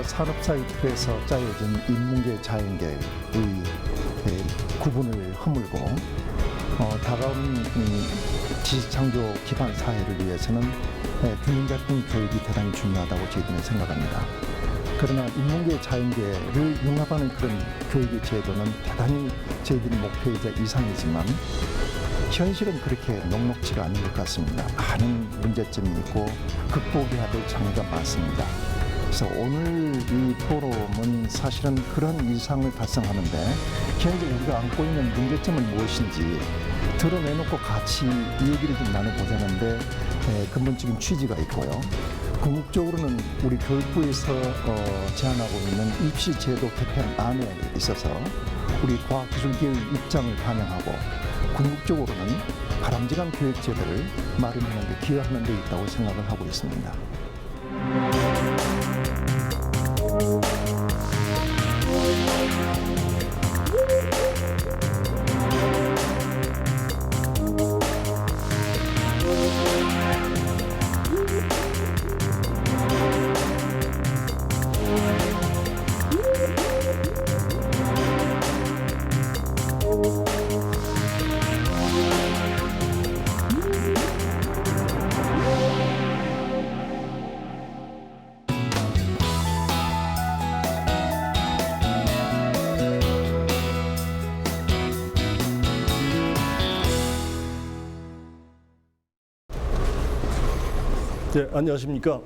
산업사회에서 짜여진 인문계, 자연계의 구분을 허물고 다가온 지식창조 기반 사회를 위해서는 균형 잡힌 교육이 대단히 중요하다고 저희들은 생각합니다. 그러나 인문계, 자연계를 융합하는 그런 교육의 제도는 대단히 저희들이 목표이자 이상이지만 현실은 그렇게 녹록지가 않은 것 같습니다. 많은 문제점이 있고 극복해야 될 장애가 많습니다. 그래서 오늘 이 포럼은 사실은 그런 이상을 달성하는데 현재 우리가 안고 있는 문제점은 무엇인지 드러내놓고 같이 얘기를 좀 나눠보자는데 근본적인 취지가 있고요. 궁극적으로는 우리 교육부에서 제안하고 있는 입시 제도 개편안에 있어서 우리 과학기술계의 입장을 반영하고 궁극적으로는 바람직한 교육 제도를 마련하는 데 기여하는 데 있다고 생각을 하고 있습니다. 예, 안녕하십니까.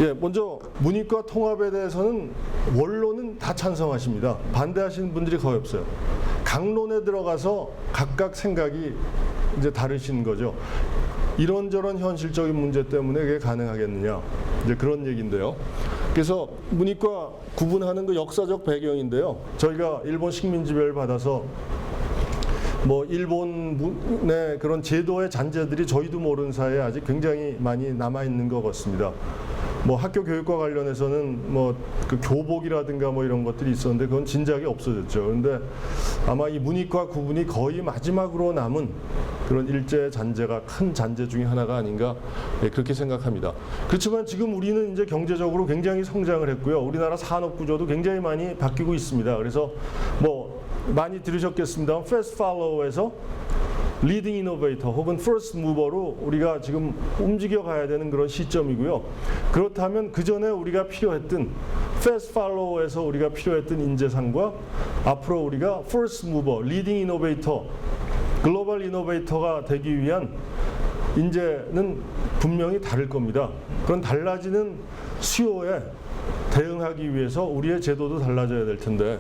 예, 먼저 문이과 통합에 대해서는 원론은 다 찬성하십니다. 반대하시는 분들이 거의 없어요. 강론에 들어가서 각각 생각이 이제 다르신 거죠. 이런저런 현실적인 문제 때문에 그게 가능하겠느냐, 이제 그런 얘기인데요. 그래서 문이과 구분하는 그 역사적 배경인데요. 저희가 일본 식민지배를 받아서 일본의 그런 제도의 잔재들이 저희도 모르는 사이에 아직 굉장히 많이 남아있는 것 같습니다. 학교 교육과 관련해서는 그 교복이라든가 이런 것들이 있었는데 그건 진작에 없어졌죠. 그런데 아마 이 문이과 구분이 거의 마지막으로 남은 그런 일제 잔재가 큰 잔재 중에 하나가 아닌가, 그렇게 생각합니다. 그렇지만 지금 우리는 이제 경제적으로 굉장히 성장을 했고요. 우리나라 산업 구조도 굉장히 많이 바뀌고 있습니다. 그래서 많이 들으셨겠습니다. Fast Follower에서 리딩 이노베이터 혹은 퍼스트 무버로 우리가 지금 움직여 가야 되는 그런 시점이고요. 그렇다면 그 전에 우리가 필요했던 패스트 팔로워에서 우리가 필요했던 인재상과 앞으로 우리가 퍼스트 무버, 리딩 이노베이터, 글로벌 이노베이터가 되기 위한 인재는 분명히 다를 겁니다. 그런 달라지는 수요에 대응하기 위해서 우리의 제도도 달라져야 될 텐데,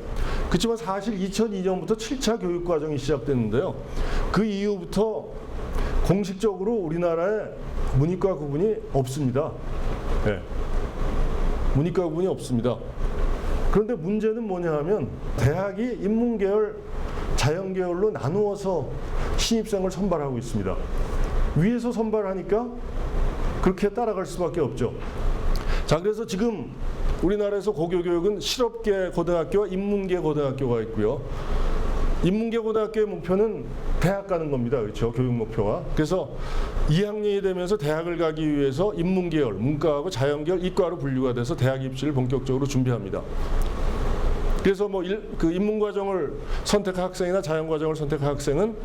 그렇지만 사실 2002년부터 7차 교육과정이 시작됐는데요. 그 이후부터 공식적으로 우리나라에 문이과 구분이 없습니다. 네. 문이과 구분이 없습니다. 그런데 문제는 뭐냐 하면 대학이 인문계열, 자연계열로 나누어서 신입생을 선발하고 있습니다. 위에서 선발하니까 그렇게 따라갈 수밖에 없죠. 자, 그래서 지금 우리나라에서 고교교육은 실업계 고등학교와 인문계 고등학교가 있고요. 인문계 고등학교의 목표는 대학 가는 겁니다. 그렇죠? 교육 목표가. 그래서 2학년이 되면서 대학을 가기 위해서 인문계열, 문과하고 자연계열, 이과로 분류가 돼서 대학 입시를 본격적으로 준비합니다. 그래서 그 인문과정을 선택한 학생이나 자연과정을 선택한 학생은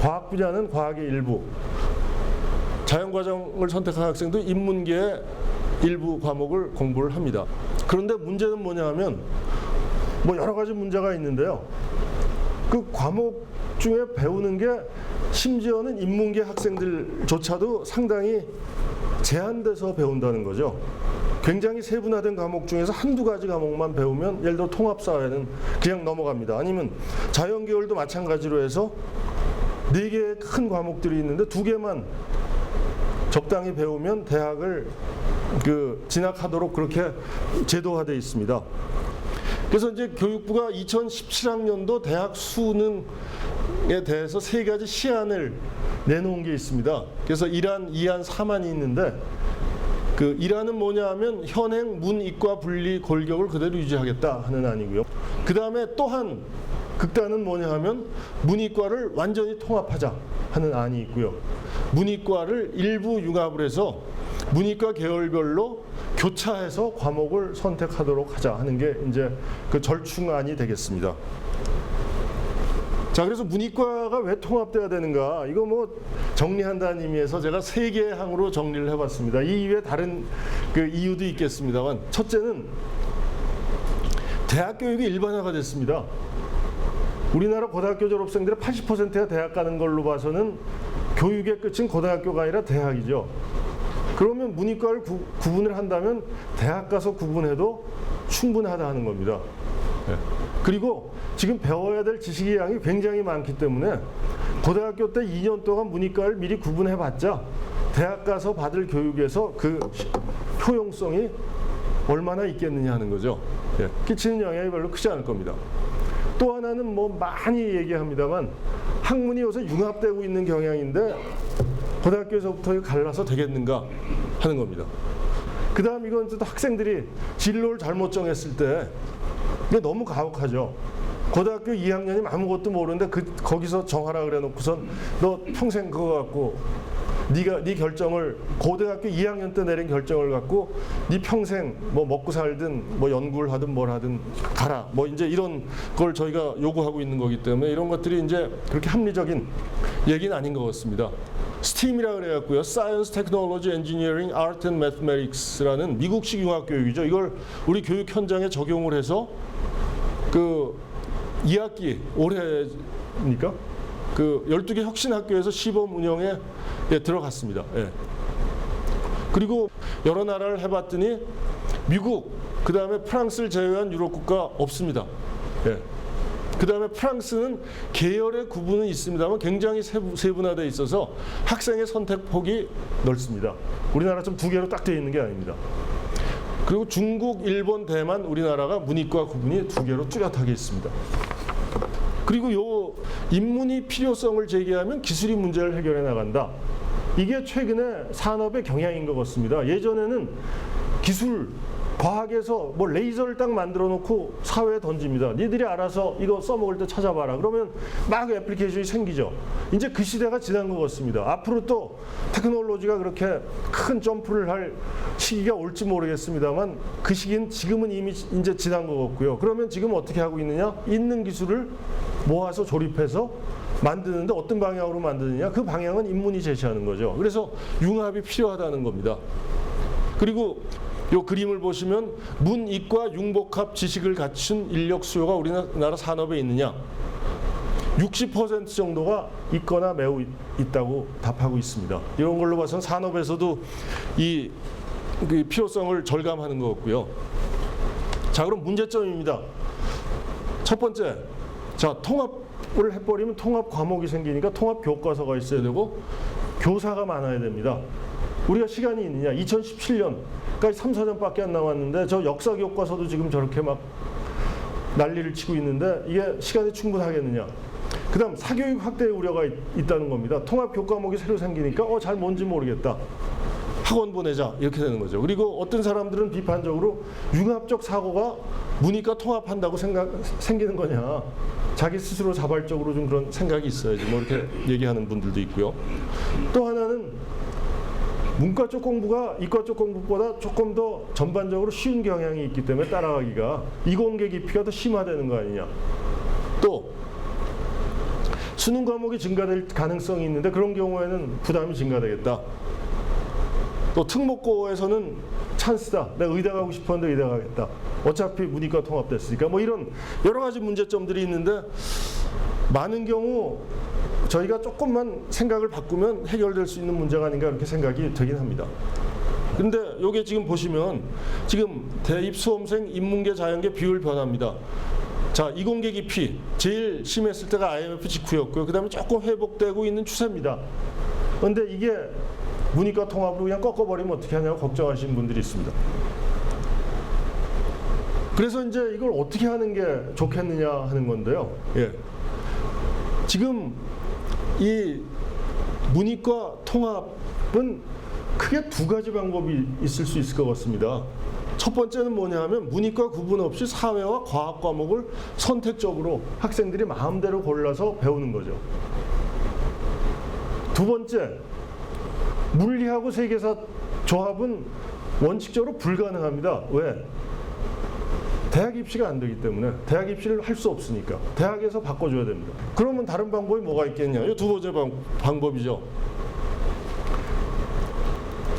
과학 분야는 과학의 일부, 자연과정을 선택한 학생도 인문계의 일부 과목을 공부를 합니다. 그런데 문제는 뭐냐 하면 여러 가지 문제가 있는데요. 그 과목 중에 배우는 게 심지어는 인문계 학생들조차도 상당히 제한돼서 배운다는 거죠. 굉장히 세분화된 과목 중에서 한두 가지 과목만 배우면, 예를 들어 통합사회는 그냥 넘어갑니다. 아니면 자연계열도 마찬가지로 해서 4개의 큰 과목들이 있는데 2개만 적당히 배우면 대학을 진학하도록 그렇게 제도화되어 있습니다. 그래서 이제 교육부가 2017학년도 대학 수능에 대해서 3가지 시안을 내놓은 게 있습니다. 그래서 1안, 2안, 3안이 있는데, 그 1안은 뭐냐 하면 현행 문이과 분리 골격을 그대로 유지하겠다 하는 안이고요. 그 다음에 또한 극단은 뭐냐 하면 문이과를 완전히 통합하자 하는 안이 있고요. 문이과를 일부 융합을 해서 문이과 계열별로 교차해서 과목을 선택하도록 하자 하는 게 이제 그 절충안이 되겠습니다. 자, 그래서 문이과가 왜 통합돼야 되는가? 이거 뭐 정리한다는 의미에서 제가 3개의 항으로 정리를 해봤습니다. 이 이외에 다른 그 이유도 있겠습니다만, 첫째는 대학 교육이 일반화가 됐습니다. 우리나라 고등학교 졸업생들의 80%가 대학 가는 걸로 봐서는 교육의 끝은 고등학교가 아니라 대학이죠. 그러면 문이과를 구분을 한다면 대학 가서 구분해도 충분하다는 겁니다. 네. 그리고 지금 배워야 될 지식의 양이 굉장히 많기 때문에 고등학교 때 2년 동안 문이과를 미리 구분해봤자 대학 가서 받을 교육에서 그 효용성이 얼마나 있겠느냐 하는 거죠. 네. 끼치는 영향이 별로 크지 않을 겁니다. 또 하나는 뭐 많이 얘기합니다만 학문이 요새 융합되고 있는 경향인데 고등학교에서부터 갈라서 되겠는가 하는 겁니다. 그 다음 이건 또 학생들이 진로를 잘못 정했을 때 이게 너무 가혹하죠. 고등학교 2학년이 아무것도 모르는데 거기서 정하라 그래 놓고선 너 평생 그거 갖고 네 결정을 고등학교 2학년 때 내린 결정을 갖고 네 평생 뭐 먹고 살든 뭐 연구를 하든 뭘 하든 가라. 뭐 이제 이런 걸 저희가 요구하고 있는 거기 때문에 이런 것들이 이제 그렇게 합리적인 얘기는 아닌 것 같습니다. STEAM이라 그래갖고요. Science, Technology, Engineering, Art and Mathematics라는 미국식 융합 교육이죠. 이걸 우리 교육 현장에 적용을 해서 그 2학기 올해니까 그 12개 혁신학교에서 시범 운영에 들어갔습니다. 예. 그리고 여러 나라를 해봤더니 미국, 그 다음에 프랑스를 제외한 유럽 국가 없습니다. 예. 그 다음에 프랑스는 계열의 구분은 있습니다만 굉장히 세분화되어 있어서 학생의 선택폭이 넓습니다. 우리나라처럼 2개로 딱 되어 있는 게 아닙니다. 그리고 중국, 일본, 대만, 우리나라가 문이과 구분이 2개로 뚜렷하게 있습니다. 그리고 요 인문이 필요성을 제기하면 기술이 문제를 해결해 나간다. 이게 최근에 산업의 경향인 것 같습니다. 예전에는 기술, 과학에서 뭐 레이저를 딱 만들어 놓고 사회에 던집니다. 니들이 알아서 이거 써먹을 때 찾아봐라. 그러면 막 애플리케이션이 생기죠. 이제 그 시대가 지난 것 같습니다. 앞으로 또 테크놀로지가 그렇게 큰 점프를 할 시기가 올지 모르겠습니다만 그 시기는 지금은 이미 이제 지난 것 같고요. 그러면 지금 어떻게 하고 있느냐? 있는 기술을 모아서 조립해서 만드는데 어떤 방향으로 만드느냐? 그 방향은 인문이 제시하는 거죠. 그래서 융합이 필요하다는 겁니다. 그리고 이 그림을 보시면 문이과 융복합 지식을 갖춘 인력 수요가 우리나라 산업에 있느냐? 60% 정도가 있거나 매우 있다고 답하고 있습니다. 이런 걸로 봐서는 산업에서도 이 필요성을 절감하는 것 같고요. 자, 그럼 문제점입니다. 첫 번째, 자, 통합을 해버리면 통합 과목이 생기니까 통합 교과서가 있어야 되고 교사가 많아야 됩니다. 우리가 시간이 있느냐? 2017년까지 3, 4년밖에 안 남았는데 저 역사 교과서도 지금 저렇게 막 난리를 치고 있는데 이게 시간이 충분하겠느냐? 그 다음 사교육 확대의 우려가 있다는 겁니다. 통합 교과목이 새로 생기니까 잘 뭔지 모르겠다. 학원 보내자 이렇게 되는 거죠. 그리고 어떤 사람들은 비판적으로 융합적 사고가 문이과 통합한다고 생기는 거냐. 자기 스스로 자발적으로 좀 그런 생각이 있어야지 뭐 이렇게 얘기하는 분들도 있고요. 또 하나는 문과 쪽 공부가 이과 쪽 공부보다 조금 더 전반적으로 쉬운 경향이 있기 때문에 따라가기가 이공계 깊이가 더 심화되는 거 아니냐. 또 수능 과목이 증가될 가능성이 있는데 그런 경우에는 부담이 증가되겠다. 또 특목고에서는 찬스다. 내가 의대 가고 싶었는데 의대 가겠다. 어차피 문이과 통합됐으니까 뭐 이런 여러 가지 문제점들이 있는데 많은 경우 저희가 조금만 생각을 바꾸면 해결될 수 있는 문제가 아닌가 이렇게 생각이 되긴 합니다. 근데 요게 지금 보시면 지금 대입 수험생 인문계 자연계 비율 변화입니다. 자, 이공계 깊이 제일 심했을 때가 IMF 직후였고요. 그 다음에 조금 회복되고 있는 추세입니다. 그런데 이게 문이과 통합으로 그냥 꺾어버리면 어떻게 하냐고 걱정하시는 분들이 있습니다. 그래서 이제 이걸 어떻게 하는 게 좋겠느냐 하는 건데요. 예. 지금 이 문이과 통합은 크게 2가지 방법이 있을 수 있을 것 같습니다. 첫 번째는 뭐냐 하면 문이과 구분 없이 사회와 과학 과목을 선택적으로 학생들이 마음대로 골라서 배우는 거죠. 두 번째, 물리하고 세계사 조합은 원칙적으로 불가능합니다. 왜? 대학 입시가 안 되기 때문에 대학 입시를 할 수 없으니까 대학에서 바꿔줘야 됩니다. 그러면 다른 방법이 뭐가 있겠냐? 이 두 번째 방법이죠.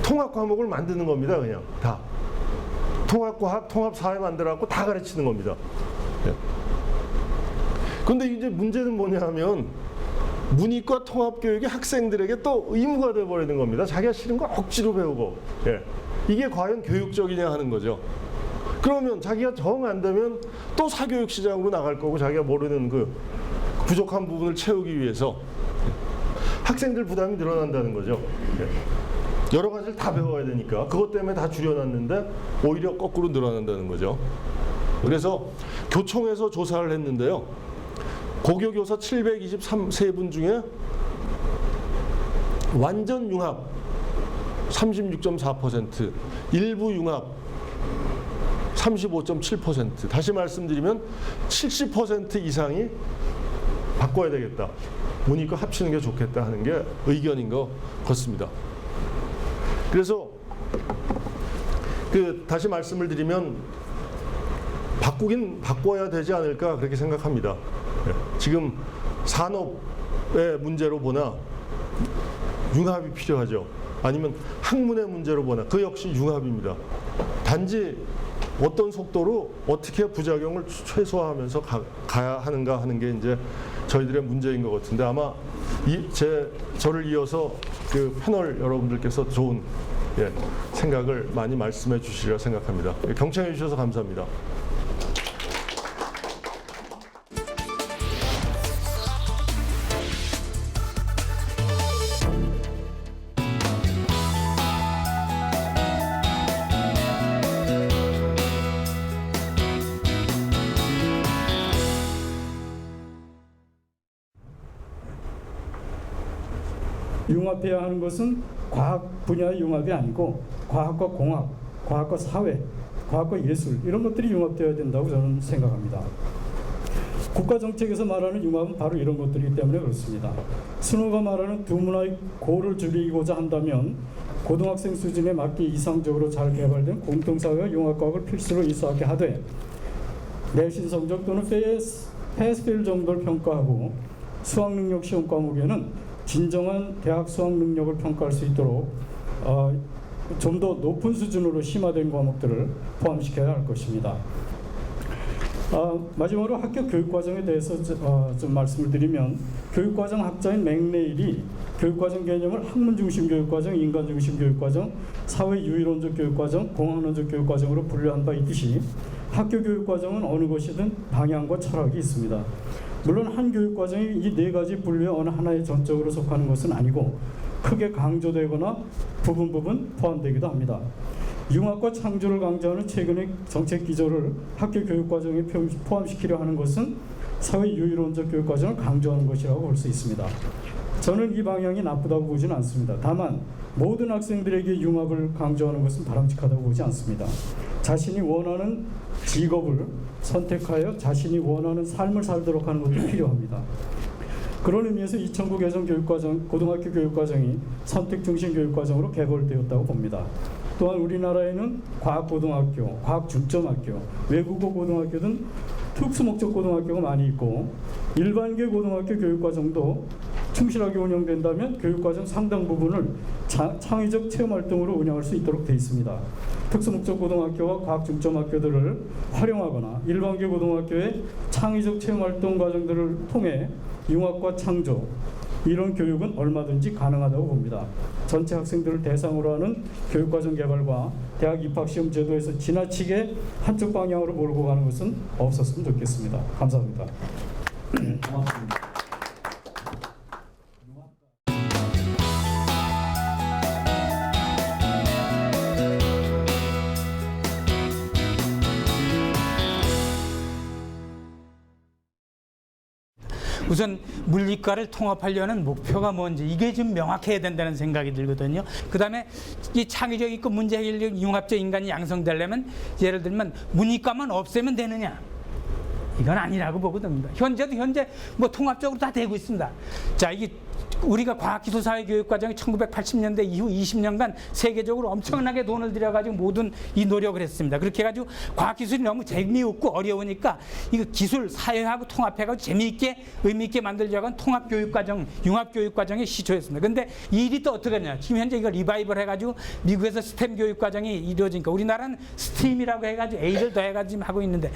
통합 과목을 만드는 겁니다. 그냥 다 통합과학, 통합사회 만들어갖고 다 가르치는 겁니다. 그런데 이제 문제는 뭐냐면 문이과 통합교육이 학생들에게 또 의무가 돼버리는 겁니다. 자기가 싫은 거 억지로 배우고. 이게 과연 교육적이냐 하는 거죠. 그러면 자기가 정 안 되면 또 사교육 시장으로 나갈 거고 자기가 모르는 그 부족한 부분을 채우기 위해서 학생들 부담이 늘어난다는 거죠. 여러 가지를 다 배워야 되니까 그것 때문에 다 줄여놨는데 오히려 거꾸로 늘어난다는 거죠. 그래서 교총에서 조사를 했는데요. 고교교사 723분 중에 완전 융합 36.4%, 일부 융합 35.7%. 다시 말씀드리면 70% 이상이 바꿔야 되겠다. 문이과 합치는 게 좋겠다 하는 게 의견인 것 같습니다. 그래서 다시 말씀을 드리면 바꾸긴 바꿔야 되지 않을까 그렇게 생각합니다. 지금 산업의 문제로 보나 융합이 필요하죠. 아니면 학문의 문제로 보나 그 역시 융합입니다. 단지 어떤 속도로 어떻게 부작용을 최소화하면서 가야 하는가 하는 게 이제 저희들의 문제인 것 같은데 아마 저를 이어서 그 패널 여러분들께서 좋은 생각을 많이 말씀해 주시리라 생각합니다. 경청해 주셔서 감사합니다. 융합해야 하는 것은 과학 분야의 융합이 아니고 과학과 공학, 과학과 사회, 과학과 예술 이런 것들이 융합되어야 된다고 저는 생각합니다. 국가 정책에서 말하는 융합은 바로 이런 것들이기 때문에 그렇습니다. 순호가 말하는 두 문화의 고를 줄이고자 한다면 고등학생 수준에 맞게 이상적으로 잘 개발된 공통사회와 융합과학을 필수로 이수하게 하되 내신 성적 또는 패스페일 정도를 평가하고 수학능력 시험 과목에는 진정한 대학 수학 능력을 평가할 수 있도록 좀 더 높은 수준으로 심화된 과목들을 포함시켜야 할 것입니다. 마지막으로 학교 교육과정에 대해서 좀 말씀을 드리면 교육과정 학자인 맥레일이 교육과정 개념을 학문중심 교육과정, 인간중심 교육과정, 사회유의론적 교육과정, 공학론적 교육과정으로 분류한 바 있듯이 학교 교육과정은 어느 것이든 방향과 철학이 있습니다. 물론 한 교육과정이 이 네 가지 분류의 어느 하나에 전적으로 속하는 것은 아니고 크게 강조되거나 부분 포함되기도 합니다. 융합과 창조를 강조하는 최근의 정책 기조를 학교 교육과정에 포함시키려 하는 것은 사회유의론적 교육과정을 강조하는 것이라고 볼 수 있습니다. 저는 이 방향이 나쁘다고 보지는 않습니다. 다만 모든 학생들에게 융합을 강조하는 것은 바람직하다고 보지 않습니다. 자신이 원하는 직업을 선택하여 자신이 원하는 삶을 살도록 하는 것도 필요합니다. 그런 의미에서 2009 개정 교육과정, 고등학교 교육과정이 선택 중심 교육과정으로 개설되었다고 봅니다. 또한 우리나라에는 과학고등학교, 과학중점학교, 외국어 고등학교 등 특수목적 고등학교가 많이 있고 일반계 고등학교 교육과정도 충실하게 운영된다면 교육과정 상당 부분을 창의적 체험활동으로 운영할 수 있도록 되어 있습니다. 특수목적 고등학교와 과학중점학교들을 활용하거나 일반계 고등학교의 창의적 체험활동 과정들을 통해 융합과 창조 이런 교육은 얼마든지 가능하다고 봅니다. 전체 학생들을 대상으로 하는 교육과정 개발과 대학 입학시험 제도에서 지나치게 한쪽 방향으로 몰고 가는 것은 없었으면 좋겠습니다. 감사합니다. 고맙습니다. 우선 물리과를 통합하려는 목표가 뭔지 이게 좀 명확해야 된다는 생각이 들거든요. 그다음에 이 창의적 있고 문제 해결력 융합적 인간이 양성되려면 예를 들면 문이과만 없애면 되느냐? 이건 아니라고 보거든요. 현재 뭐 통합적으로 다 되고 있습니다. 자, 이게 우리가 과학기술사회교육과정이 1980년대 이후 20년간 세계적으로 엄청나게 돈을 들여가지고 모든 이 노력을 했습니다. 그렇게 해가지고 과학기술이 너무 재미없고 어려우니까 이거 기술 사회하고 통합해가지고 재미있게 의미있게 만들려고 한 통합교육과정, 융합교육과정이 시초였습니다. 그런데 이 일이 또 어떻게 하냐? 지금 현재 이거 리바이벌 해가지고 미국에서 스템 교육과정이 이루어지니까 우리나라는 스팀이라고 해가지고 A를 더해가지고 지금 하고 있는데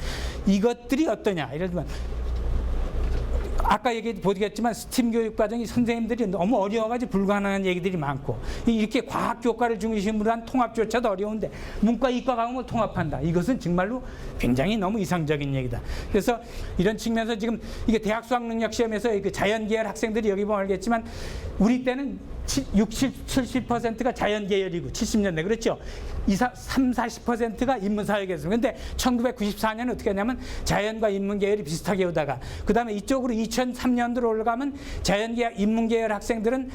이것들이 어떠냐? 예를 들면 아까 보겠지만 스팀 교육 과정이 선생님들이 너무 어려워가지고 불가능한 얘기들이 많고 이렇게 과학 교과를 중심으로 한 통합조차도 어려운데 문과 이과 과목을 통합한다. 이것은 정말로 굉장히 너무 이상적인 얘기다. 그래서 이런 측면에서 지금 이게 대학 수학 능력 시험에서 자연계열 학생들이 여기 보면 알겠지만 우리 때는 60, 70%가 자연계열이고 70년대 그렇죠. 40%가 인문사회계였습니다. 그런데 1994년에 어떻게 하냐면 자연과 인문계열이 비슷하게 오다가 그 다음에 이쪽으로 2003년도로 올라가면 자연계열, 인문계열 학생들은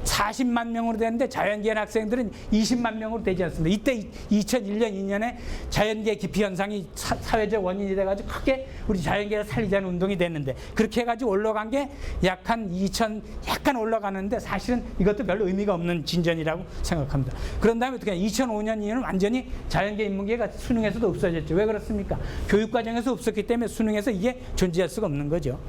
40만 명으로 되는데 자연계열 학생들은 20만 명으로 되지 않습니다. 이때 2001년, 2년에 자연계 기피 현상이 사회적 원인이 돼가지고 크게 우리 자연계를 살리자는 운동이 됐는데 그렇게 해가지고 올라간 게 약 한 약간 올라가는데 사실은 이것도 별로 의미가 없는 진전이라고 생각합니다. 그런 다음에 어떻게 2005년 이후는 완전히 자연계 인문계가 수능에서도 없어졌죠. 왜 그렇습니까? 교육과정에서 없었기 때문에 수능에서 이게 존재할 수가 없는 거죠.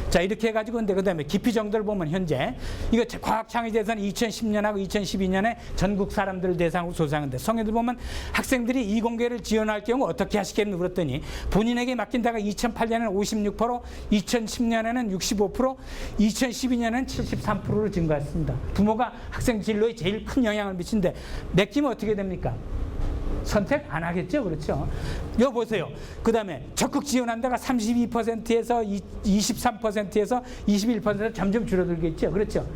자 이렇게 해가지고 근데 그다음에 깊이 정도를 보면 현재 이거 과학창의대상이 2010년하고 2012년에 전국 사람들 대상으로 조사하는데 성애들 보면 학생들이 이공계를 지원할 경우 어떻게 하시겠느냐 물었더니 본인에게 맡긴 데가 2008년에는 56%, 2010년에는 65%, 2012년에는 73%로 증가했습니다. 부모가 학생 진로에 제일 큰 영향을 미친데 맡기면 어떻게 됩니까? 선택 안 하겠죠. 그렇죠. 이거 보세요. 그 다음에 적극 지원한 데가 32%에서 23%에서 21% 점점 줄어들겠죠. 그렇죠.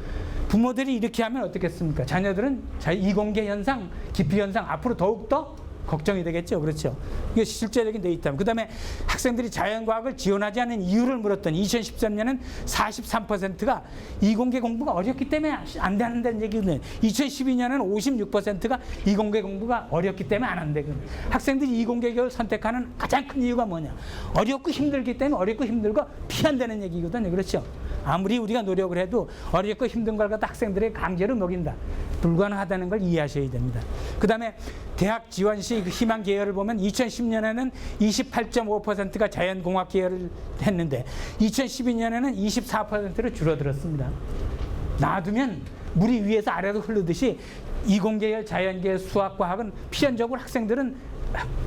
부모들이 이렇게 하면 어떻겠습니까? 자녀들은 이공계 현상, 기피 현상 앞으로 더욱더 걱정이 되겠죠. 그렇죠. 이게 실제적인 데이터입니다. 그 다음에 학생들이 자연과학을 지원하지 않는 이유를 물었더니 2013년은 43%가 이공계 공부가 어렵기 때문에 안 된다는 얘기거든요. 2012년은 56%가 이공계 공부가 어렵기 때문에 안 한다거든요. 학생들이 이공계를 선택하는 가장 큰 이유가 뭐냐? 어렵고 힘들기 때문에 어렵고 힘들고 피한다는 얘기거든요. 그렇죠. 아무리 우리가 노력을 해도 어렵고 힘든 걸 갖다 학생들에게 강제로 먹인다. 불가능하다는 걸 이해하셔야 됩니다. 그 다음에 대학 지원 시 희망 계열을 보면 2010년에는 28.5%가 자연공학 계열을 했는데 2012년에는 24%로 줄어들었습니다. 놔두면 물이 위에서 아래로 흐르듯이 이공계열, 자연계열, 수학과학은 필연적으로 학생들은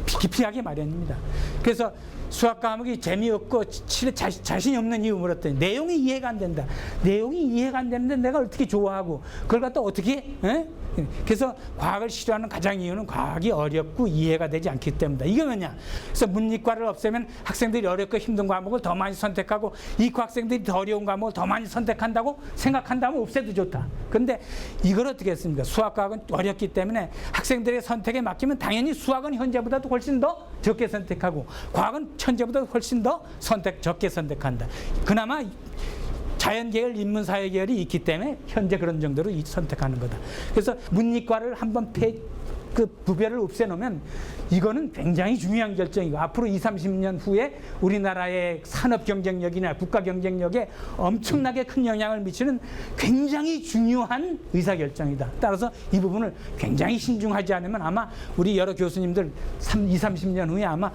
기피하기 마련입니다. 그래서 수학 과목이 재미없고 자신이 없는 이유 물었더니 내용이 이해가 안 된다. 내용이 이해가 안 되는데 내가 어떻게 좋아하고 그걸 갖다 어떻게 그래서 과학을 싫어하는 가장 이유는 과학이 어렵고 이해가 되지 않기 때문이다. 이게 뭐냐? 그래서 문이과를 없애면 학생들이 어렵고 힘든 과목을 더 많이 선택하고 이과 학생들이 더 어려운 과목을 더 많이 선택한다고 생각한다면 없애도 좋다. 그런데 이걸 어떻게 했습니까? 수학과학은 어렵기 때문에 학생들의 선택에 맡기면 당연히 수학은 현재보다도 훨씬 더 적게 선택하고 과학은 현재보다 훨씬 더 적게 선택한다. 그나마 자연계열, 인문사회계열이 있기 때문에 현재 그런 정도로 선택하는 거다. 그래서 문이과를 한번 부별을 없애놓으면 이거는 굉장히 중요한 결정이고 앞으로 20, 30년 후에 우리나라의 산업 경쟁력이나 국가 경쟁력에 엄청나게 큰 영향을 미치는 굉장히 중요한 의사결정이다. 따라서 이 부분을 굉장히 신중하지 않으면 아마 우리 여러 교수님들 20, 30년 후에 아마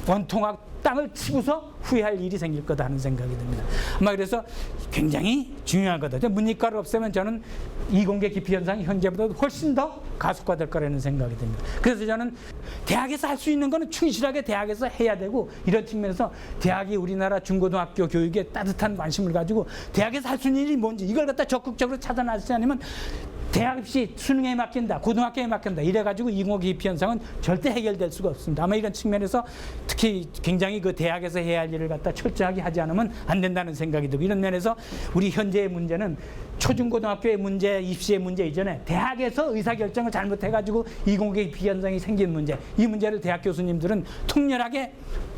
원통학 땅을 치고서 후회할 일이 생길 거다 하는 생각이 듭니다. 아마 그래서 굉장히 중요한 거다. 문이과를 없애면 저는 이공계 기피 현상이 현재보다 훨씬 더 가속화될 거라는 생각이 듭니다. 그래서 저는 대학에서 할 수 있는 거는 충실하게 대학에서 해야 되고 이런 측면에서 대학이 우리나라 중고등학교 교육에 따뜻한 관심을 가지고 대학에서 할 수 있는 일이 뭔지 이걸 갖다 적극적으로 찾아나지 않으면 대학 입시 수능에 맡긴다, 고등학교에 맡긴다 이래가지고 이공계 기피 현상은 절대 해결될 수가 없습니다. 아마 이런 측면에서 특히 굉장히 그 대학에서 해야 할 일을 갖다 철저하게 하지 않으면 안 된다는 생각이 들고 이런 면에서 우리 현재의 문제는 초중고등학교의 문제, 입시의 문제 이전에 대학에서 의사결정을 잘못해가지고 이공계 기피 현상이 생긴 문제 이 문제를 대학 교수님들은 통렬하게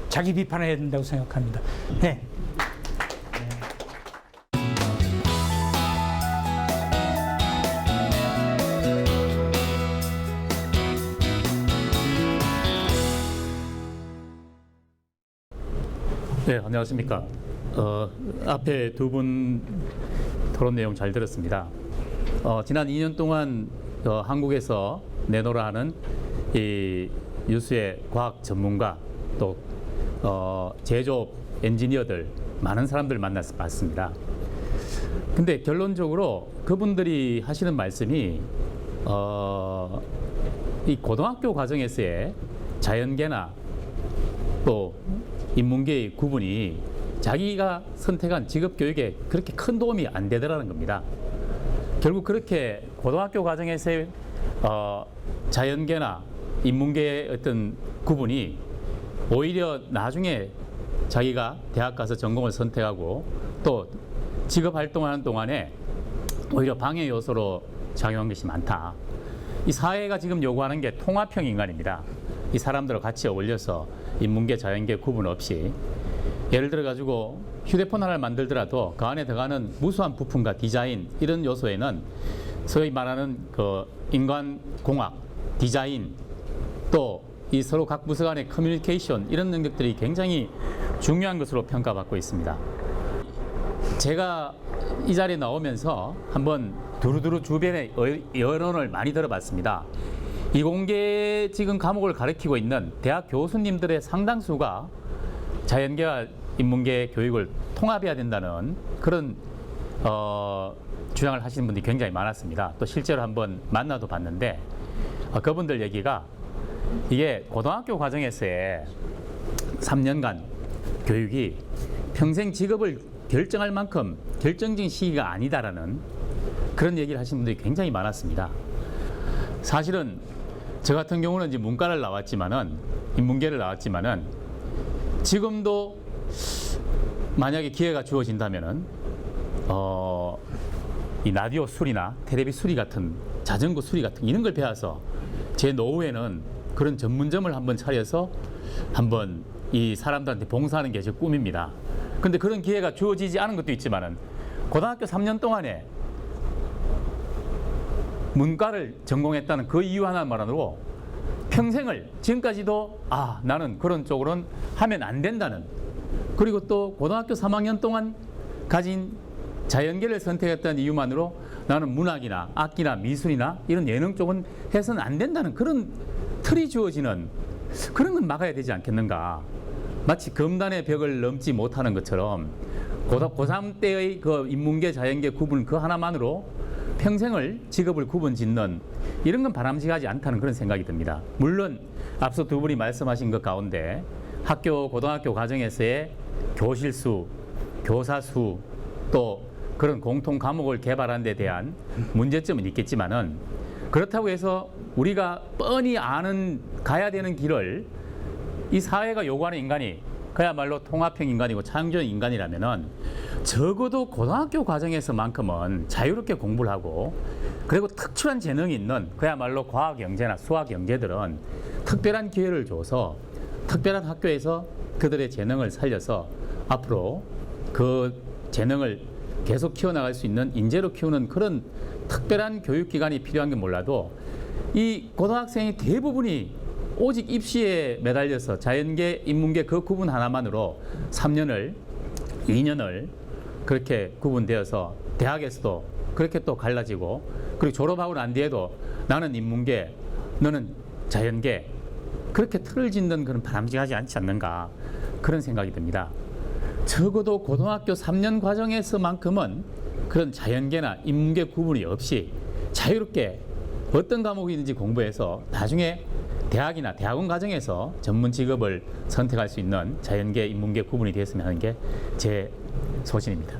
자기 비판을 해야 된다고 생각합니다. 네. 네, 안녕하십니까. 앞에 두 분 토론 내용 잘 들었습니다. 지난 2년 동안 한국에서 내노라 하는 이 유수의 과학 전문가 또 제조업 엔지니어들 많은 사람들 만났습니다. 근데 결론적으로 그분들이 하시는 말씀이 이 고등학교 과정에서의 자연계나 또 인문계의 구분이 자기가 선택한 직업 교육에 그렇게 큰 도움이 안 되더라는 겁니다. 결국 그렇게 고등학교 과정에서의 자연계나 인문계의 어떤 구분이 오히려 나중에 자기가 대학 가서 전공을 선택하고 또 직업 활동하는 동안에 오히려 방해 요소로 작용한 것이 많다. 이 사회가 지금 요구하는 게 통합형 인간입니다. 이 사람들과 같이 어울려서 인문계, 자연계 구분 없이 예를 들어 가지고 휴대폰 하나를 만들더라도 그 안에 들어가는 무수한 부품과 디자인 이런 요소에는 소위 말하는 그 인간공학, 디자인 또 이 서로 각 부서 간의 커뮤니케이션 이런 능력들이 굉장히 중요한 것으로 평가받고 있습니다. 제가 이 자리에 나오면서 한번 두루두루 주변에 여론을 많이 들어봤습니다. 이공계 지금 과목을 가르치고 있는 대학 교수님들의 상당수가 자연계와 인문계 교육을 통합해야 된다는 그런 주장을 하시는 분들이 굉장히 많았습니다. 또 실제로 한번 만나도 봤는데 그분들 얘기가 이게 고등학교 과정에서의 3년간 교육이 평생 직업을 결정할 만큼 결정적인 시기가 아니다라는 그런 얘기를 하신 분들이 굉장히 많았습니다. 사실은 저 같은 경우는 이제 문과를 나왔지만은 인문계를 나왔지만은 지금도 만약에 기회가 주어진다면은 이 라디오 수리나 텔레비 수리 같은 자전거 수리 같은 이런 걸 배워서 제 노후에는 그런 전문점을 한번 차려서 한번 이 사람들한테 봉사하는 게 제 꿈입니다. 근데 그런 기회가 주어지지 않은 것도 있지만은 고등학교 3년 동안에 문과를 전공했다는 그 이유 하나만으로 평생을 지금까지도 나는 그런 쪽으로는 하면 안 된다는 그리고 또 고등학교 3학년 동안 가진 자연계를 선택했다는 이유만으로 나는 문학이나 악기나 미술이나 이런 예능 쪽은 해서는 안 된다는 그런 틀이 주어지는 그런 건 막아야 되지 않겠는가. 마치 검단의 벽을 넘지 못하는 것처럼 고3 때의 그 인문계 자연계 구분 그 하나만으로 평생을 직업을 구분 짓는 이런 건 바람직하지 않다는 그런 생각이 듭니다. 물론 앞서 두 분이 말씀하신 것 가운데 고등학교 과정에서의 교실 수, 교사 수, 또 그런 공통 과목을 개발하는 데 대한 문제점은 있겠지만은 그렇다고 해서 우리가 뻔히 아는 가야 되는 길을 이 사회가 요구하는 인간이 그야말로 통합형 인간이고 창조적 인간이라면은 적어도 고등학교 과정에서만큼은 자유롭게 공부를 하고 그리고 특출한 재능이 있는 그야말로 과학 영재나 수학 영재들은 특별한 기회를 줘서 특별한 학교에서 그들의 재능을 살려서 앞으로 그 재능을 계속 키워나갈 수 있는 인재로 키우는 그런 특별한 교육기관이 필요한 게 몰라도 이 고등학생의 대부분이 오직 입시에 매달려서 자연계, 인문계 그 구분 하나만으로 3년을, 2년을 그렇게 구분되어서 대학에서도 그렇게 또 갈라지고 그리고 졸업하고 난 뒤에도 나는 인문계, 너는 자연계 그렇게 틀을 짓는 그런 바람직하지 않지 않는가 그런 생각이 듭니다. 적어도 고등학교 3년 과정에서만큼은 그런 자연계나 인문계 구분이 없이 자유롭게 어떤 과목이든지 공부해서 나중에 대학이나 대학원 과정에서 전문 직업을 선택할 수 있는 자연계, 인문계 구분이 되었으면 하는 게 제 소신입니다.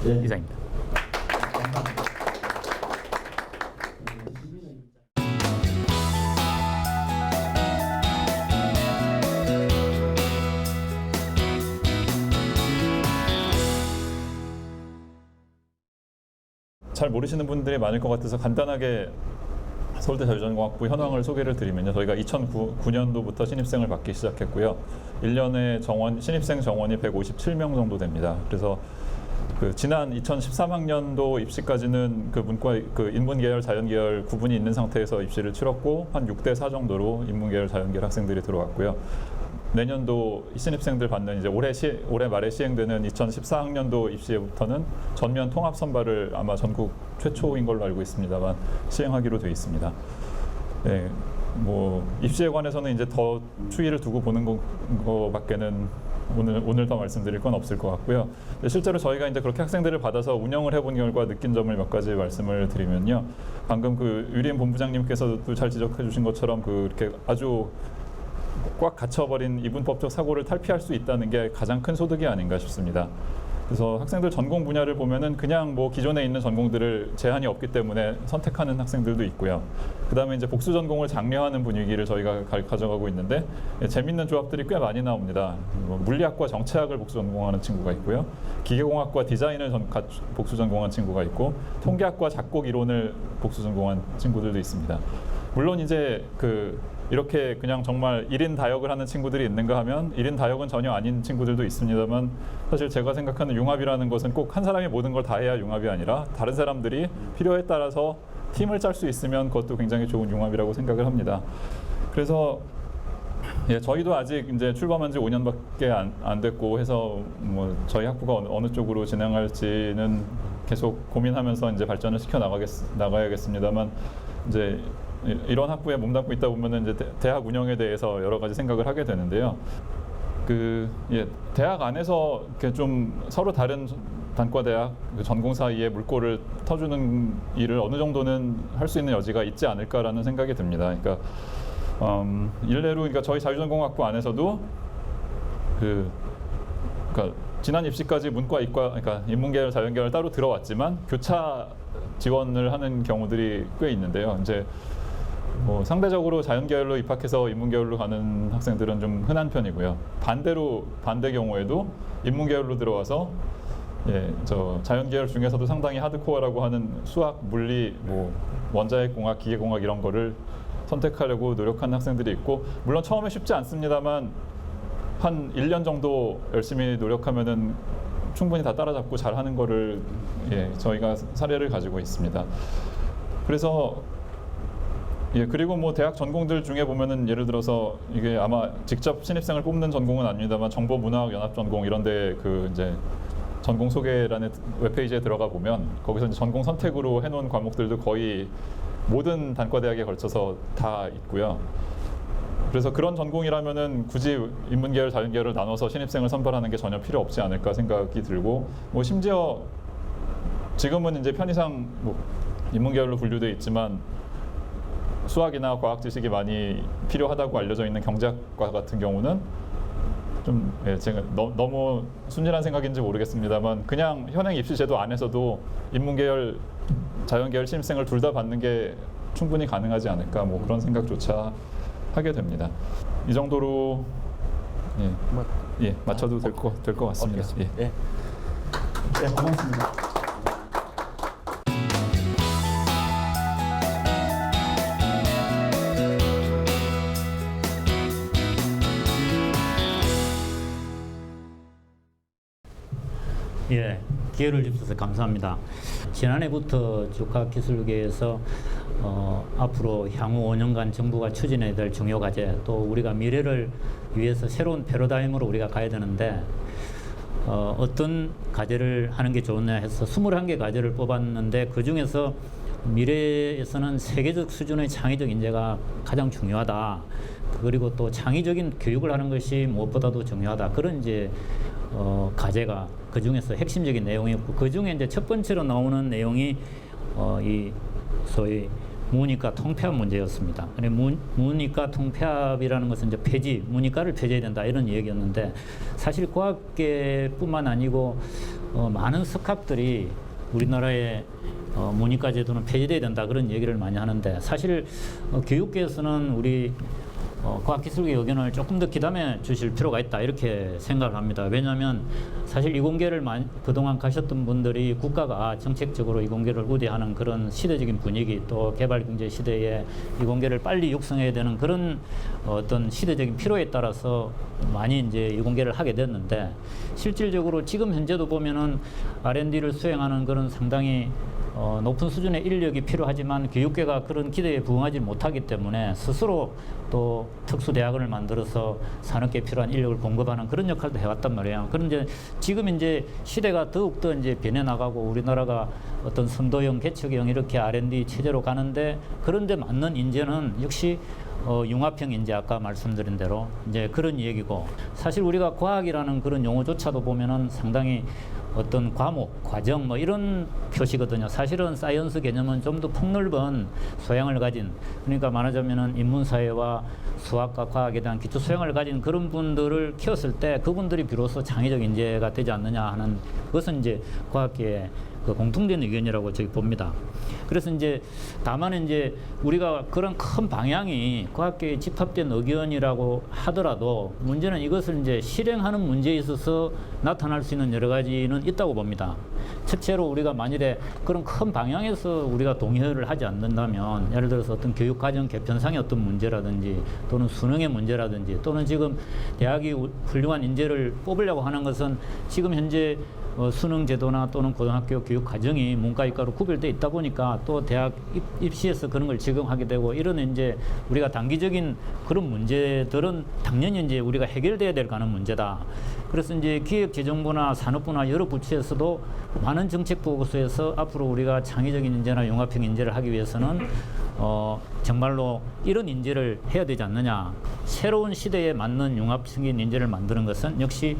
네. 이상입니다. 잘 모르시는 분들이 많을 것 같아서 간단하게 서울대 자유전공학부 현황을 소개를 드리면요. 저희가 2009년도부터 신입생을 받기 시작했고요. 1년에 신입생 정원이 157명 정도 됩니다. 그래서 지난 2013학년도 입시까지는 인문계열, 자연계열 구분이 있는 상태에서 입시를 치렀고 한 6대4 정도로 인문계열, 자연계열 학생들이 들어왔고요. 내년도 신입생들 받는 이제 올해 말에 시행되는 2014학년도 입시에부터는 전면 통합 선발을 아마 전국 최초인 걸로 알고 있습니다만 시행하기로 돼 있습니다. 네, 뭐 입시에 관해서는 이제 더 추이를 두고 보는 거밖에는 오늘 더 말씀드릴 건 없을 것 같고요. 실제로 저희가 이제 그렇게 학생들을 받아서 운영을 해본 결과 느낀 점을 몇 가지 말씀을 드리면요. 방금 그 유리인 본부장님께서도 잘 지적해 주신 것처럼 그렇게 아주 꽉 갇혀버린 이분법적 사고를 탈피할 수 있다는 게 가장 큰 소득이 아닌가 싶습니다. 그래서 학생들 전공 분야를 보면은 그냥 뭐 기존에 있는 전공들을 제한이 없기 때문에 선택하는 학생들도 있고요. 그다음에 이제 복수 전공을 장려하는 분위기를 저희가 가져가고 있는데 재밌는 조합들이 꽤 많이 나옵니다. 물리학과 정체학을 복수 전공하는 친구가 있고요. 기계공학과 디자인을 복수 전공한 친구가 있고 통계학과 작곡 이론을 복수 전공한 친구들도 있습니다. 물론 이제 이렇게 그냥 정말 1인 다역을 하는 친구들이 있는가 하면 1인 다역은 전혀 아닌 친구들도 있습니다만 사실 제가 생각하는 융합이라는 것은 꼭 한 사람이 모든 걸 다 해야 융합이 아니라 다른 사람들이 필요에 따라서 팀을 짤 수 있으면 그것도 굉장히 좋은 융합이라고 생각을 합니다. 그래서 저희도 아직 이제 출범한 지 5년밖에 안 됐고 해서 뭐 저희 학부가 어느 쪽으로 진행할지는 계속 고민하면서 이제 발전을 시켜 나가야겠습니다만 이제 이런 학부에 몸담고 있다 보면은 이제 대학 운영에 대해서 여러 가지 생각을 하게 되는데요. 대학 안에서 이렇게 좀 서로 다른 단과 대학 전공 사이에 물꼬를 터주는 일을 어느 정도는 할 수 있는 여지가 있지 않을까라는 생각이 듭니다. 그러니까 일례로 저희 자유전공학부 안에서도 그러니까 지난 입시까지 문과, 이과, 그러니까 인문계열, 자연계열 따로 들어왔지만 교차 지원을 하는 경우들이 꽤 있는데요. 이제 상대적으로 자연계열로 입학해서 인문계열로 가는 학생들은 좀 흔한 편이고요. 반대 경우에도 인문계열로 들어와서 자연계열 중에서도 상당히 하드코어라고 하는 수학, 물리, 원자핵공학, 기계공학 이런 거를 선택하려고 노력하는 학생들이 있고 물론 처음에 쉽지 않습니다만 한 1년 정도 열심히 노력하면은 충분히 다 따라잡고 잘하는 거를 저희가 사례를 가지고 있습니다. 그래서 그리고 대학 전공들 중에 보면은 예를 들어서 이게 아마 직접 신입생을 뽑는 전공은 아닙니다만 정보문화학 연합전공 이런데 이제 전공 소개라는 웹페이지에 들어가 보면 거기서 이제 전공 선택으로 해놓은 과목들도 거의 모든 단과대학에 걸쳐서 다 있고요. 그래서 그런 전공이라면은 굳이 인문계열, 자연계열을 나눠서 신입생을 선발하는 게 전혀 필요 없지 않을까 생각이 들고 심지어 지금은 이제 편의상 인문계열로 분류돼 있지만 수학이나 과학 지식이 많이 필요하다고 알려져 있는 경제학과 같은 경우는 좀 제가 너무 순진한 생각인지 모르겠습니다만 그냥 현행 입시 제도 안에서도 인문계열, 자연계열 신입생을 둘 다 받는 게 충분히 가능하지 않을까 그런 생각조차 하게 됩니다. 이 정도로 맞춰도 될 것 같습니다. 네, 고맙습니다. 기회를 주셔서 감사합니다. 지난해부터 주학기술계에서 앞으로 향후 5년간 정부가 추진해야 될 중요 과제 또 우리가 미래를 위해서 새로운 패러다임으로 우리가 가야 되는데 어떤 과제를 하는 게 좋냐 해서 21개 과제를 뽑았는데 그중에서 미래에서는 세계적 수준의 창의적 인재가 가장 중요하다. 그리고 또 창의적인 교육을 하는 것이 무엇보다도 중요하다. 그런 이제 과제가 그 중에서 핵심적인 내용이었고 그 중에 이제 첫 번째로 나오는 내용이 이 소위 문이과 통폐합 문제였습니다. 문이과 통폐합이라는 것은 이제 폐지, 문이과를 폐지해야 된다 이런 얘기였는데 사실 과학계뿐만 아니고 많은 석학들이 우리나라의 문이과 제도는 폐지돼야 된다 그런 얘기를 많이 하는데 사실 교육계에서는 우리 과학기술계 의견을 조금 더 기담해 주실 필요가 있다 이렇게 생각을 합니다. 왜냐하면 사실 이공계를 그동안 가셨던 분들이 국가가 정책적으로 이공계를 우대하는 그런 시대적인 분위기 또 개발경제 시대에 이공계를 빨리 육성해야 되는 그런 어떤 시대적인 필요에 따라서 많이 이제 이공계를 하게 됐는데 실질적으로 지금 현재도 보면은 R&D를 수행하는 그런 상당히 높은 수준의 인력이 필요하지만 교육계가 그런 기대에 부응하지 못하기 때문에 스스로 또 특수대학원을 만들어서 산업계에 필요한 인력을 공급하는 그런 역할도 해왔단 말이에요. 그런데 지금 이제 시대가 더욱더 이제 변해 나가고 우리나라가 어떤 선도형, 개척형 이렇게 R&D 체제로 가는데 그런데 맞는 인재는 역시 융합형 인재 아까 말씀드린 대로 이제 그런 얘기고 사실 우리가 과학이라는 그런 용어조차도 보면은 상당히 어떤 과목, 과정 뭐 이런 표시거든요. 사실은 사이언스 개념은 좀 더 폭넓은 소양을 가진 그러니까 말하자면은 인문사회와 수학과 과학에 대한 기초 소양을 가진 그런 분들을 키웠을 때 그분들이 비로소 창의적 인재가 되지 않느냐 하는 그것은 이제 과학계의 그 공통된 의견이라고 저희 봅니다. 그래서 이제 다만 이제 우리가 그런 큰 방향이 과학계에 집합된 의견이라고 하더라도 문제는 이것을 이제 실행하는 문제에 있어서 나타날 수 있는 여러 가지는 있다고 봅니다. 첫째로 우리가 만일에 그런 큰 방향에서 우리가 동의를 하지 않는다면 예를 들어서 어떤 교육과정 개편상의 어떤 문제라든지 또는 수능의 문제라든지 또는 지금 대학이 훌륭한 인재를 뽑으려고 하는 것은 지금 현재 수능 제도나 또는 고등학교 교육 과정이 문과 이과로 구별돼 있다 보니까 또 대학 입시에서 그런 걸 적용하게 되고 이런 이제 우리가 단기적인 그런 문제들은 당연히 이제 우리가 해결돼야 될 가는 문제다. 그래서 이제 기획재정부나 산업부나 여러 부처에서도 많은 정책 보고서에서 앞으로 우리가 창의적인 인재나 융합형 인재를 하기 위해서는 정말로 이런 인재를 해야 되지 않느냐. 새로운 시대에 맞는 융합적인 인재를 만드는 것은 역시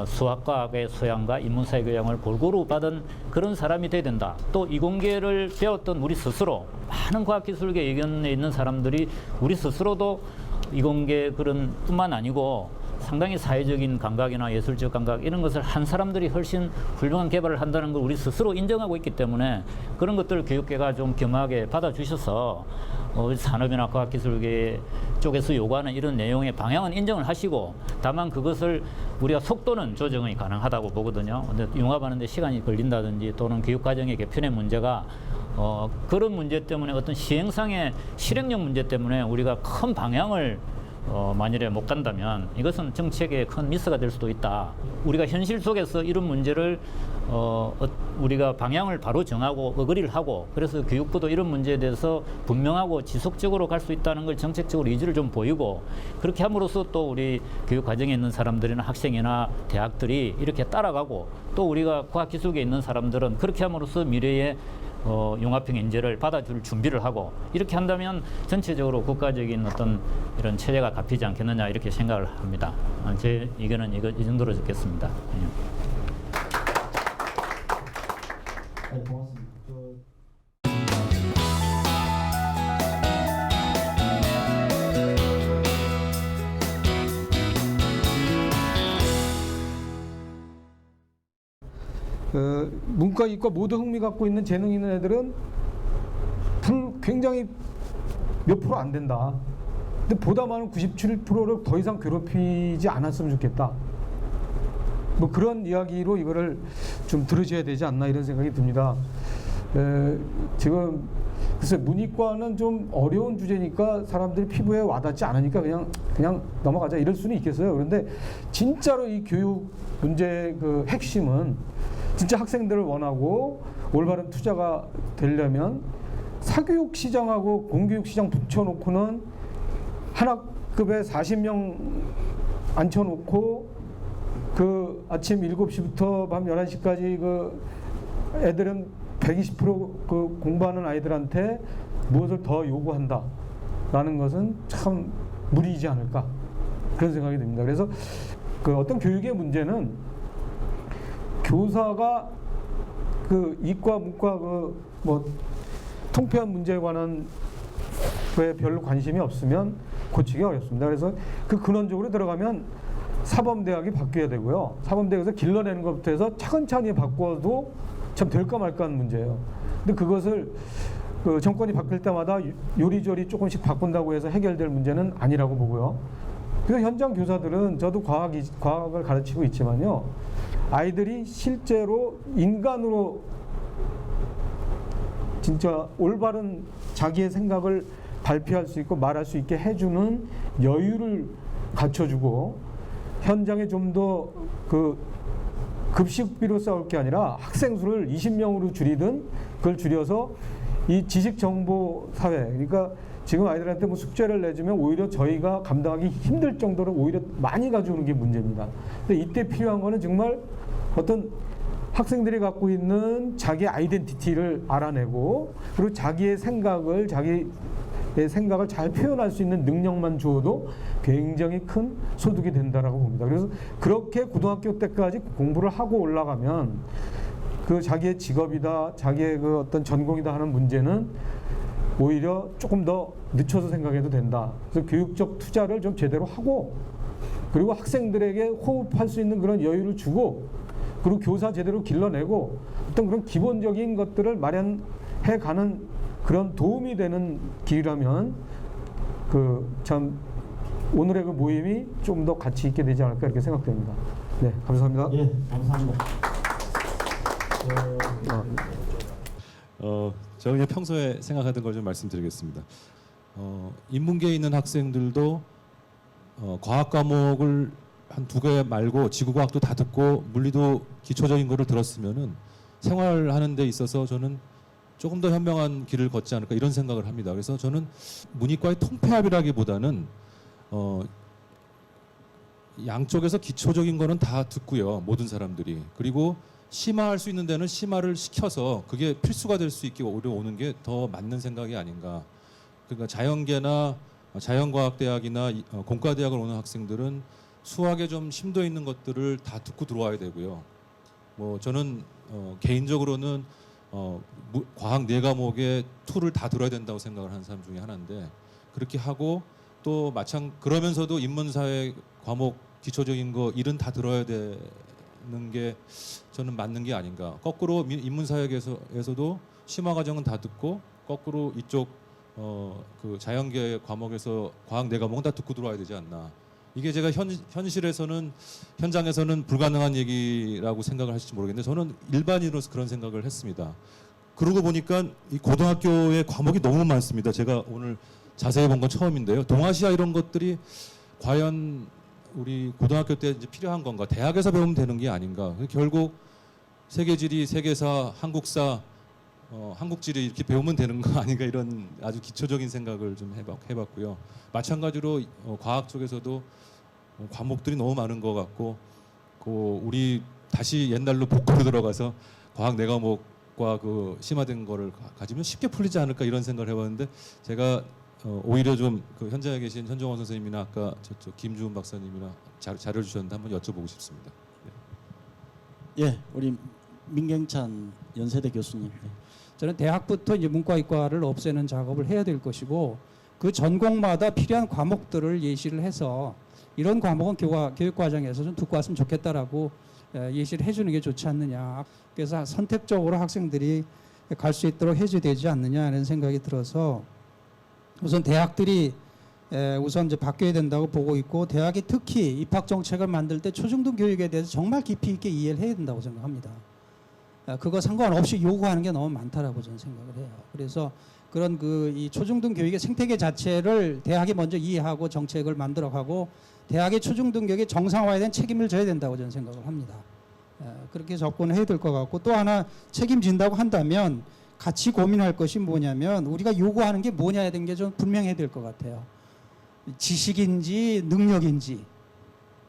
수학과학의 소양과 인문사회 교양을 골고루 받은 그런 사람이 돼야 된다. 또 이공계를 배웠던 우리 스스로 많은 과학기술계 의견에 있는 사람들이 우리 스스로도 이공계 그런 뿐만 아니고 상당히 사회적인 감각이나 예술적 감각 이런 것을 한 사람들이 훨씬 훌륭한 개발을 한다는 걸 우리 스스로 인정하고 있기 때문에 그런 것들을 교육계가 좀 겸하게 받아주셔서 산업이나 과학기술계 쪽에서 요구하는 이런 내용의 방향은 인정을 하시고 다만 그것을 우리가 속도는 조정이 가능하다고 보거든요. 근데 융합하는 데 시간이 걸린다든지 또는 교육과정의 개편의 문제가 그런 문제 때문에 어떤 시행상의 실행력 문제 때문에 우리가 큰 방향을 만일에 못 간다면 이것은 정책의 큰 미스가 될 수도 있다. 우리가 현실 속에서 이런 문제를 우리가 방향을 바로 정하고 어그리를 하고 그래서 교육부도 이런 문제에 대해서 분명하고 지속적으로 갈 수 있다는 걸 정책적으로 의지를 좀 보이고 그렇게 함으로써 또 우리 교육 과정에 있는 사람들이나 학생이나 대학들이 이렇게 따라가고 또 우리가 과학기술계에 있는 사람들은 그렇게 함으로써 미래에 융합형 인재를 받아줄 준비를 하고 이렇게 한다면 전체적으로 국가적인 어떤 이런 체제가 갚이지 않겠느냐 이렇게 생각을 합니다. 제 의견은 이 정도로 듣겠습니다. 문과, 이과 모두 흥미 갖고 있는 재능 있는 애들은 굉장히 몇 프로 안 된다. 근데 보다 많은 97%를 더 이상 괴롭히지 않았으면 좋겠다. 뭐 그런 이야기로 이거를 좀 들으셔야 되지 않나 이런 생각이 듭니다. 지금 글쎄 문이과는 좀 어려운 주제니까 사람들이 피부에 와닿지 않으니까 그냥 넘어가자 이럴 수는 있겠어요. 그런데 진짜로 이 교육 문제의 그 핵심은 진짜 학생들을 원하고 올바른 투자가 되려면 사교육 시장하고 공교육 시장 붙여놓고는 한 학급에 40명 앉혀놓고 그 아침 7시부터 밤 11시까지 그 애들은 120% 그 공부하는 아이들한테 무엇을 더 요구한다라는 것은 참 무리이지 않을까 그런 생각이 듭니다. 그래서 그 어떤 교육의 문제는 교사가 그 이과 문과 그 뭐 통폐합 문제에 관한 거에 별로 관심이 없으면 고치기 어렵습니다. 그래서 그 근원적으로 들어가면 사범대학이 바뀌어야 되고요. 사범대학에서 길러내는 것부터 해서 차근차근히 바꿔도 참 될까 말까 하는 문제예요. 근데 그것을 그 정권이 바뀔 때마다 요리조리 조금씩 바꾼다고 해서 해결될 문제는 아니라고 보고요. 그래서 현장 교사들은 저도 과학을 가르치고 있지만요. 아이들이 실제로 인간으로 진짜 올바른 자기의 생각을 발표할 수 있고 말할 수 있게 해주는 여유를 갖춰주고 현장에 좀 더 그 급식비로 싸울 게 아니라 학생 수를 20명으로 줄이든 그걸 줄여서 이 지식 정보 사회, 그러니까 지금 아이들한테 뭐 숙제를 내주면 오히려 저희가 감당하기 힘들 정도로 오히려 많이 가져오는 게 문제입니다. 근데 이때 필요한 거는 정말 어떤 학생들이 갖고 있는 자기 아이덴티티를 알아내고 그리고 자기의 생각을 잘 표현할 수 있는 능력만 주어도 굉장히 큰 소득이 된다라고 봅니다. 그래서 그렇게 고등학교 때까지 공부를 하고 올라가면 그 자기의 직업이다, 자기의 그 어떤 전공이다 하는 문제는 오히려 조금 더 늦춰서 생각해도 된다. 그래서 교육적 투자를 좀 제대로 하고 그리고 학생들에게 호흡할 수 있는 그런 여유를 주고 그리고 교사 제대로 길러내고 어떤 그런 기본적인 것들을 마련해 가는 그런 도움이 되는 길이라면 그 참 오늘의 그 모임이 좀 더 가치 있게 되지 않을까 이렇게 생각됩니다. 네, 감사합니다. 예, 감사합니다. 제가 그냥 평소에 생각하던 걸 좀 말씀드리겠습니다. 인문계에 있는 학생들도 과학 과목을 한 2개 말고 지구과학도 다 듣고 물리도 기초적인 거를 들었으면은 생활하는 데 있어서 저는 조금 더 현명한 길을 걷지 않을까 이런 생각을 합니다. 그래서 저는 문이과의 통폐합이라기보다는 양쪽에서 기초적인 거는 다 듣고요. 모든 사람들이. 그리고 심화할 수 있는 데는 심화를 시켜서 그게 필수가 될 수 있게 오는 게 더 맞는 생각이 아닌가. 그러니까 자연계나 자연과학대학이나 공과대학을 오는 학생들은 수학에 좀 심도 있는 것들을 다 듣고 들어와야 되고요. 뭐 저는 개인적으로는 과학 4과목의 툴을 다 들어야 된다고 생각을 하는 사람 중에 하나인데 그렇게 하고 또 그러면서도 인문사회 과목 기초적인 거 일은 다 들어야 되는 게 저는 맞는 게 아닌가. 거꾸로 인문사회에서도 심화 과정은 다 듣고 거꾸로 이쪽 그 자연계 과목에서 과학 4과목은 다 듣고 들어와야 되지 않나. 이게 제가 현장에서는 불가능한 얘기라고 생각을 하실지 모르겠는데 저는 일반인으로서 그런 생각을 했습니다. 그러고 보니까 이 고등학교에 과목이 너무 많습니다. 제가 오늘 자세히 본 건 처음인데요. 동아시아 이런 것들이 과연 우리 고등학교 때 이제 필요한 건가? 대학에서 배우면 되는 게 아닌가? 결국 세계지리, 세계사, 한국사, 한국지리 이렇게 배우면 되는 거 아닌가? 이런 아주 기초적인 생각을 좀 해봤고요. 마찬가지로 과학 쪽에서도 과목들이 너무 많은 것 같고, 우리 다시 옛날로 복구로 들어가서 과학 4과목과 그 심화된 거를 가지면 쉽게 풀리지 않을까 이런 생각을 해봤는데 제가 오히려 좀 그 현장에 계신 현정원 선생님이나 아까 저쪽 김주은 박사님이나 자료 주셨는데 한번 여쭤보고 싶습니다. 예, 우리 민경찬 연세대 교수님. 저는 대학부터 이제 문과이과를 없애는 작업을 해야 될 것이고 그 전공마다 필요한 과목들을 예시를 해서 이런 과목은 교육 과정에서 좀 듣고 왔으면 좋겠다라고 예시를 해주는 게 좋지 않느냐. 그래서 선택적으로 학생들이 갈 수 있도록 해줘야 되지 않느냐 하는 생각이 들어서 우선 대학들이 우선 이제 바뀌어야 된다고 보고 있고 대학이 특히 입학 정책을 만들 때 초중등 교육에 대해서 정말 깊이 있게 이해를 해야 된다고 생각합니다. 그거 상관없이 요구하는 게 너무 많다라고 저는 생각을 해요. 그래서 그런 이 초중등 교육의 생태계 자체를 대학이 먼저 이해하고 정책을 만들어가고 대학의 초중등 교육의 정상화에 대한 책임을 져야 된다고 저는 생각을 합니다. 그렇게 접근을 해야 될 것 같고 또 하나 책임진다고 한다면 같이 고민할 것이 뭐냐면 우리가 요구하는 게 뭐냐에 대한 게 좀 분명해야 될 것 같아요. 지식인지 능력인지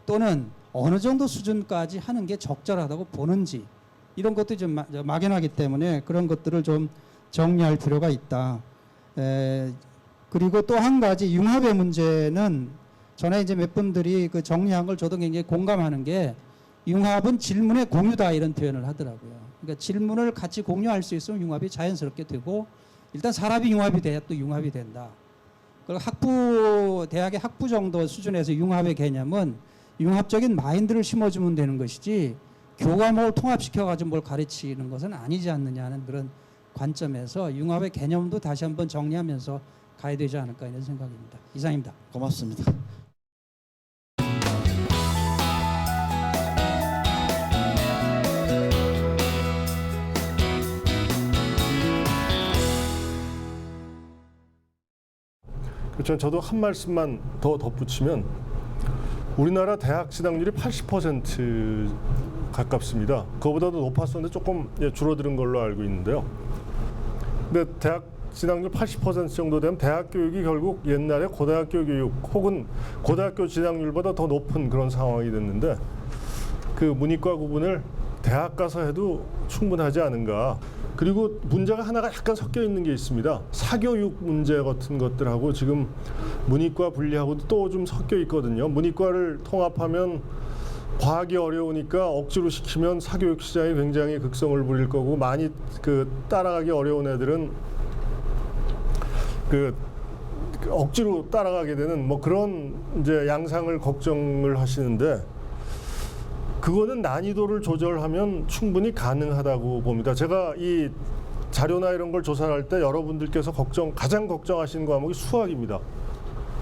또는 어느 정도 수준까지 하는 게 적절하다고 보는지 이런 것도 좀 막연하기 때문에 그런 것들을 좀 정리할 필요가 있다. 그리고 또 한 가지 융합의 문제는 전에 이제 몇 분들이 그 정리한 걸 저도 굉장히 공감하는 게 융합은 질문의 공유다 이런 표현을 하더라고요. 그러니까 질문을 같이 공유할 수 있으면 융합이 자연스럽게 되고 일단 사람이 융합이 돼야 또 융합이 된다. 그리고 대학의 학부 정도 수준에서 융합의 개념은 융합적인 마인드를 심어주면 되는 것이지 교과목을 통합시켜가지고 뭘 가르치는 것은 아니지 않느냐는 그런 관점에서 융합의 개념도 다시 한번 정리하면서 가야 되지 않을까 이런 생각입니다. 이상입니다. 고맙습니다. 그렇죠. 저도 한 말씀만 더 덧붙이면 우리나라 대학 진학률이 80% 가깝습니다. 그거보다도 높았었는데 조금 줄어드는 걸로 알고 있는데요. 근데 대학 진학률 80% 정도 되면 대학 교육이 결국 옛날에 고등학교 교육 혹은 고등학교 진학률보다 더 높은 그런 상황이 됐는데 그 문이과 구분을 대학 가서 해도 충분하지 않은가. 그리고 문제가 하나가 약간 섞여 있는 게 있습니다. 사교육 문제 같은 것들하고 지금 문이과 분리하고도 또 좀 섞여 있거든요. 문이과를 통합하면 과학이 어려우니까 억지로 시키면 사교육 시장이 굉장히 극성을 부릴 거고 많이 그 따라가기 어려운 애들은 그 억지로 따라가게 되는 뭐 그런 이제 양상을 걱정을 하시는데 그거는 난이도를 조절하면 충분히 가능하다고 봅니다. 제가 이 자료나 이런 걸 조사할 때 여러분들께서 가장 걱정하시는 과목이 수학입니다.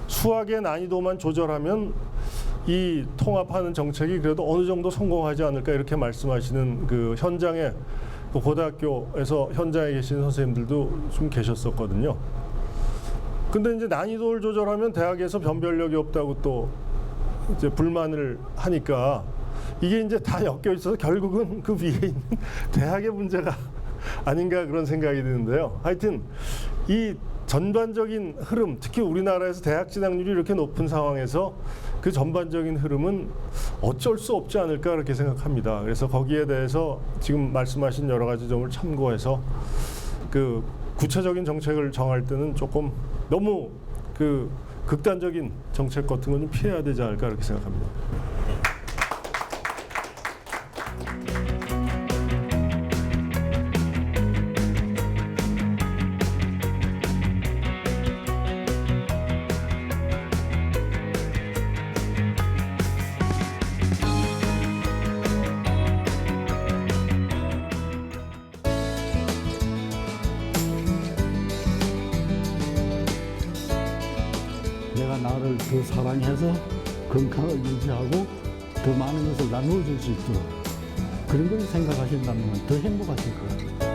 수학의 난이도만 조절하면 이 통합하는 정책이 그래도 어느 정도 성공하지 않을까 이렇게 말씀하시는 그 현장에 그 고등학교에서 현장에 계신 선생님들도 좀 계셨었거든요. 근데 이제 난이도를 조절하면 대학에서 변별력이 없다고 또 이제 불만을 하니까 이게 이제 다 엮여 있어서 결국은 그 위에 있는 대학의 문제가 아닌가 그런 생각이 드는데요. 하여튼 이 전반적인 흐름, 특히 우리나라에서 대학 진학률이 이렇게 높은 상황에서 그 전반적인 흐름은 어쩔 수 없지 않을까 그렇게 생각합니다. 그래서 거기에 대해서 지금 말씀하신 여러 가지 점을 참고해서 그 구체적인 정책을 정할 때는 조금 너무 그 극단적인 정책 같은 건 좀 피해야 되지 않을까 그렇게 생각합니다. 내가 나를 더 사랑해서 건강을 유지하고 더 많은 것을 나누어 줄 수 있도록 그런 걸 생각하신다면 더 행복하실 거예요.